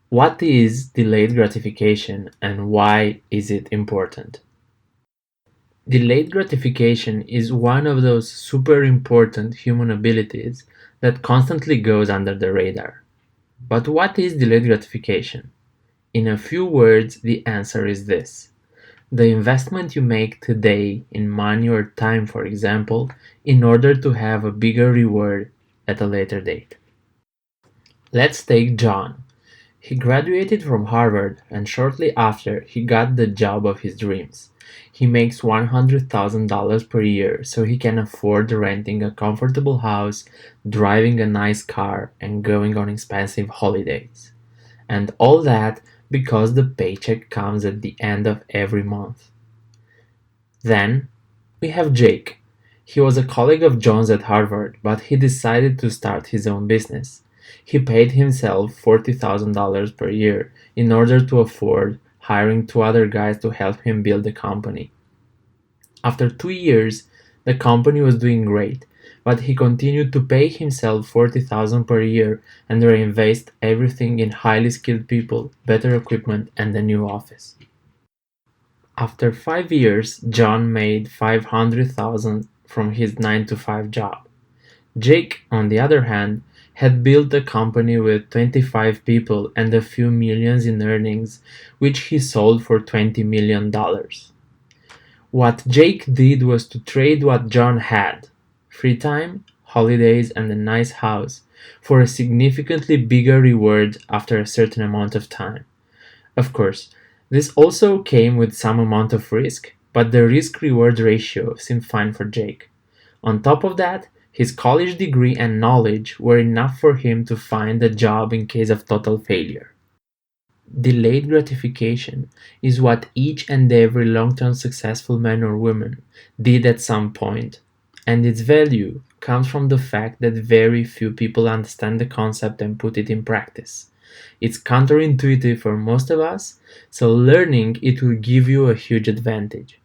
What is delayed gratification and why is it important? Delayed gratification is one of those super important human abilities that constantly goes under the radar. But what is delayed gratification? In a few words, the answer is this. The investment you make today in money or time, for example, in order to have a bigger reward at a later date. Let's take John. He graduated from Harvard and shortly after he got the job of his dreams. He makes $100,000 per year so he can afford renting a comfortable house, driving a nice car, and going on expensive holidays. And all that because the paycheck comes at the end of every month. Then we have Jake. He was a colleague of John's at Harvard, but he decided to start his own business. He paid himself $40,000 per year in order to afford hiring two other guys to help him build the company. After 2 years, the company was doing great, but he continued to pay himself $40,000 per year and reinvest everything in highly skilled people, better equipment, and a new office. After 5 years, John made $500,000 from his 9 to 5 job. Jake, on the other hand, had built a company with 25 people and a few millions in earnings, which he sold for $20 million. What Jake did was to trade what John had, free time, holidays, and a nice house, for a significantly bigger reward after a certain amount of time. Of course, this also came with some amount of risk, but the risk-reward ratio seemed fine for Jake. On top of that, his college degree and knowledge were enough for him to find a job in case of total failure. Delayed gratification is what each and every long-term successful man or woman did at some point, and its value comes from the fact that very few people understand the concept and put it in practice. It's counterintuitive for most of us, so learning it will give you a huge advantage.